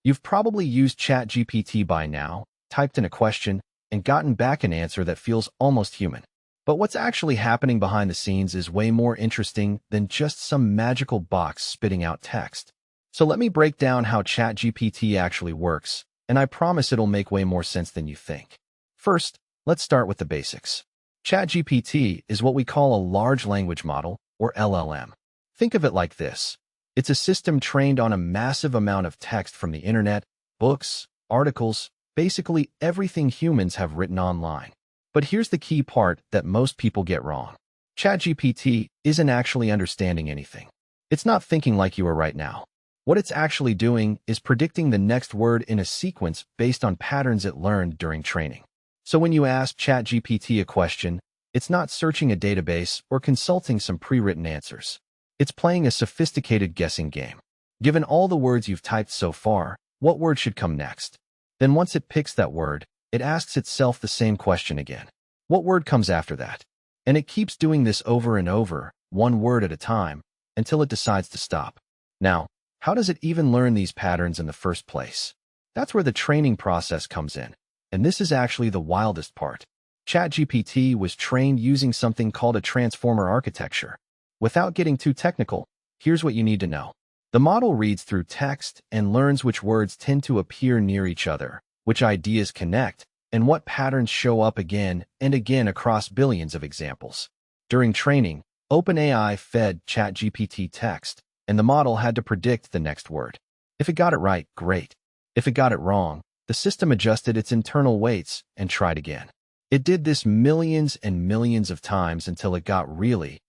You've probably used ChatGPT by now, typed in a question, and gotten back an answer that feels almost human. But what's actually happening behind the scenes is way more interesting than just some magical box spitting out text. So let me break down how ChatGPT actually works, and I promise it'll make way more sense than you think. First, let's start with the basics. ChatGPT is what we call a large language model, or LLM. Think of it like this. It's a system trained on a massive amount of text from the internet, books, articles, basically everything humans have written online. But here's the key part that most people get wrong. ChatGPT isn't actually understanding anything. It's not thinking like you are right now. What it's actually doing is predicting the next word in a sequence based on patterns it learned during training. So when you ask ChatGPT a question, it's not searching a database or consulting some pre-written answers. It's playing a sophisticated guessing game. Given all the words you've typed so far, what word should come next? Then once it picks that word, it asks itself the same question again. What word comes after that? And it keeps doing this over and over, one word at a time, until it decides to stop. Now, how does it even learn these patterns in the first place? That's where the training process comes in. And this is actually the wildest part. ChatGPT was trained using something called a transformer architecture. Without getting too technical, here's what you need to know. The model reads through text and learns which words tend to appear near each other, which ideas connect, and what patterns show up again and again across billions of examples. During training, OpenAI fed ChatGPT text, and the model had to predict the next word. If it got it right, great. If it got it wrong, the system adjusted its internal weights and tried again. It did this millions and millions of times until it got really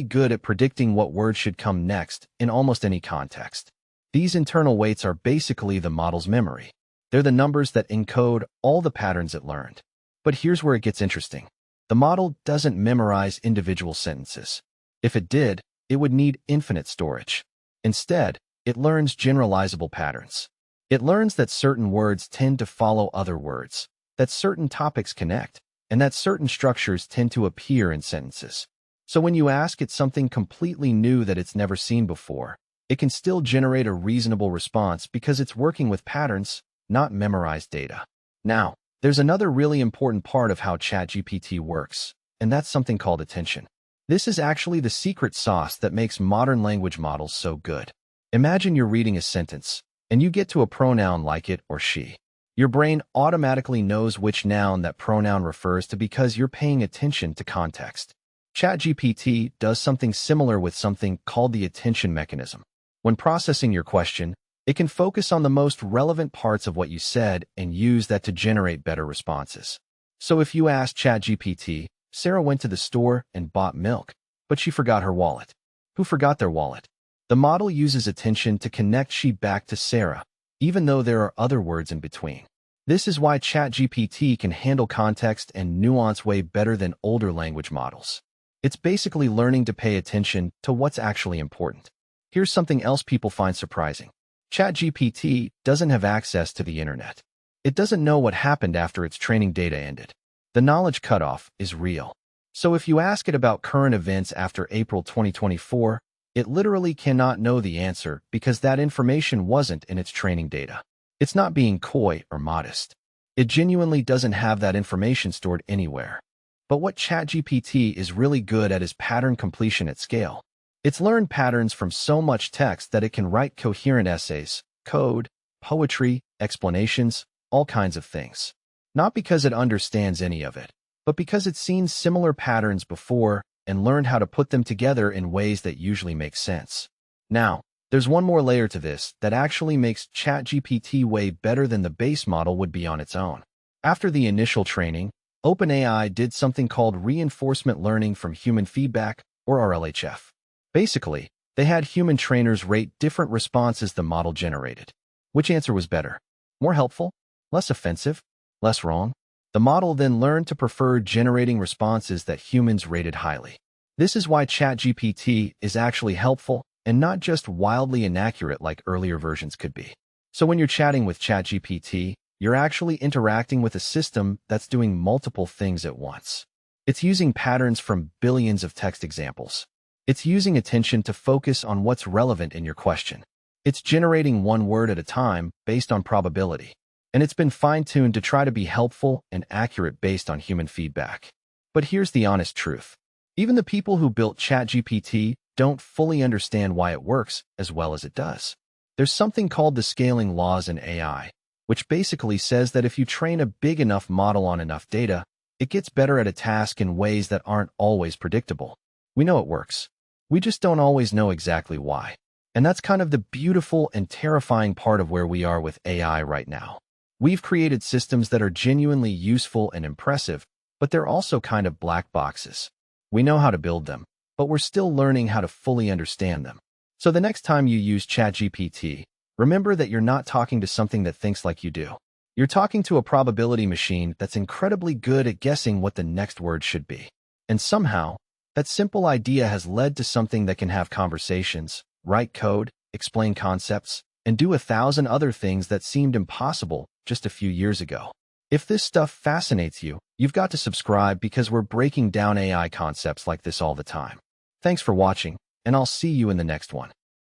good at predicting what word should come next in almost any context. These internal weights are basically the model's memory. They're the numbers that encode all the patterns it learned. But here's where it gets interesting. The model doesn't memorize individual sentences. If it did, it would need infinite storage. Instead, it learns generalizable patterns. It learns that certain words tend to follow other words, that certain topics connect, and that certain structures tend to appear in sentences. So when you ask it something completely new that it's never seen before, it can still generate a reasonable response because it's working with patterns, not memorized data. Now, there's another really important part of how ChatGPT works, and that's something called attention. This is actually the secret sauce that makes modern language models so good. Imagine you're reading a sentence, and you get to a pronoun like it or she. Your brain automatically knows which noun that pronoun refers to because you're paying attention to context. ChatGPT does something similar with something called the attention mechanism. When processing your question, it can focus on the most relevant parts of what you said and use that to generate better responses. So if you ask ChatGPT, Sarah went to the store and bought milk, but she forgot her wallet. Who forgot their wallet? The model uses attention to connect she back to Sarah, even though there are other words in between. This is why ChatGPT can handle context and nuance way better than older language models. It's basically learning to pay attention to what's actually important. Here's something else people find surprising. ChatGPT doesn't have access to the internet. It doesn't know what happened after its training data ended. The knowledge cutoff is real. So if you ask it about current events after April 2024, it literally cannot know the answer because that information wasn't in its training data. It's not being coy or modest. It genuinely doesn't have that information stored anywhere. But what ChatGPT is really good at is pattern completion at scale. It's learned patterns from so much text that it can write coherent essays, code, poetry, explanations, all kinds of things. Not because it understands any of it, but because it's seen similar patterns before and learned how to put them together in ways that usually make sense. Now, there's one more layer to this that actually makes ChatGPT way better than the base model would be on its own. After the initial training, OpenAI did something called reinforcement learning from human feedback, or RLHF. Basically, they had human trainers rate different responses the model generated. Which answer was better? More helpful? Less offensive? Less wrong? The model then learned to prefer generating responses that humans rated highly. This is why ChatGPT is actually helpful and not just wildly inaccurate like earlier versions could be. So when you're chatting with ChatGPT, you're actually interacting with a system that's doing multiple things at once. It's using patterns from billions of text examples. It's using attention to focus on what's relevant in your question. It's generating one word at a time based on probability. And it's been fine-tuned to try to be helpful and accurate based on human feedback. But here's the honest truth. Even the people who built ChatGPT don't fully understand why it works as well as it does. There's something called the scaling laws in AI, which basically says that if you train a big enough model on enough data, it gets better at a task in ways that aren't always predictable. We know it works. We just don't always know exactly why. And that's kind of the beautiful and terrifying part of where we are with AI right now. We've created systems that are genuinely useful and impressive, but they're also kind of black boxes. We know how to build them, but we're still learning how to fully understand them. So the next time you use ChatGPT, remember that you're not talking to something that thinks like you do. You're talking to a probability machine that's incredibly good at guessing what the next word should be. And somehow, that simple idea has led to something that can have conversations, write code, explain concepts, and do 1,000 other things that seemed impossible just a few years ago. If this stuff fascinates you, you've got to subscribe because we're breaking down AI concepts like this all the time. Thanks for watching, and I'll see you in the next one.